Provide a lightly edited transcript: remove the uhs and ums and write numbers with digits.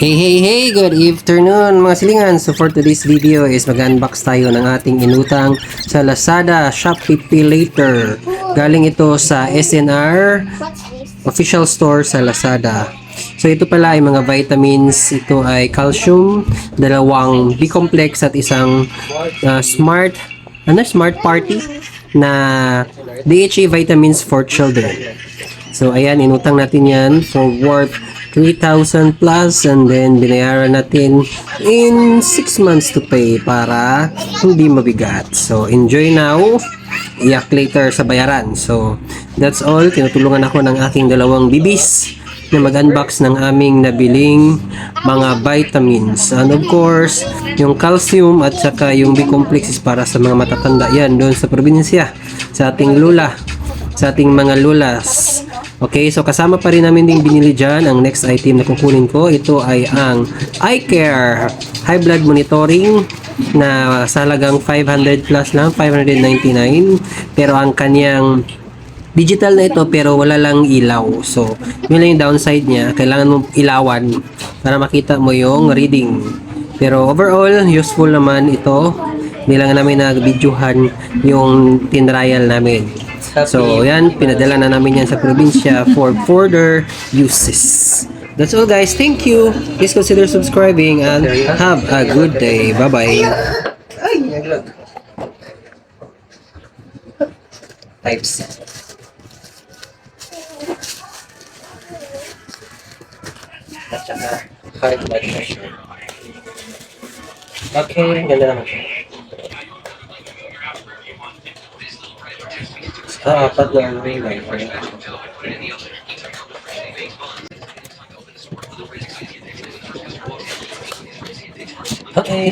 Hey, good afternoon mga silingan. So for today's video is mag-unbox tayo ng ating inutang sa Lazada Shopee Pay Later. Galing ito sa SNR official store sa Lazada. So ito pala ay mga vitamins. Ito ay calcium, dalawang B-complex at isang smart party na DHA vitamins for children. So ayan, inutang natin yan for worth 3,000 plus and then binayaran natin in 6 months to pay para hindi mabigat. So enjoy now, iyak later sa bayaran. So that's all. Tinutulungan ako ng aking dalawang bibis na mag-unbox ng aming nabiling mga vitamins. And of course, yung calcium at saka yung B-complex is para sa mga matatanda yan doon sa probinsya, sa ating lula, sa ating mga lulas. Okay, so kasama pa rin namin ding binili dyan. Ang next item na kukunin ko, ito ay ang Eye Care High Blood Monitoring na sa halagang 500 plus lang, 599. Pero ang kanyang digital na ito pero wala lang ilaw. So, yun lang yung downside niya. Kailangan mong ilawan para makita mo yung reading. Pero overall, useful naman ito. Hindi lang namin nag-videohan yung tinrial namin. So, yan, pinadala na namin yan sa probinsya for further uses. That's all guys. Thank you. Please consider subscribing and have a good day. Bye-bye. Ay, naglag. Types. At saka high blood pressure. Okay, ganda naman siya. Apat na ang relay. Okay.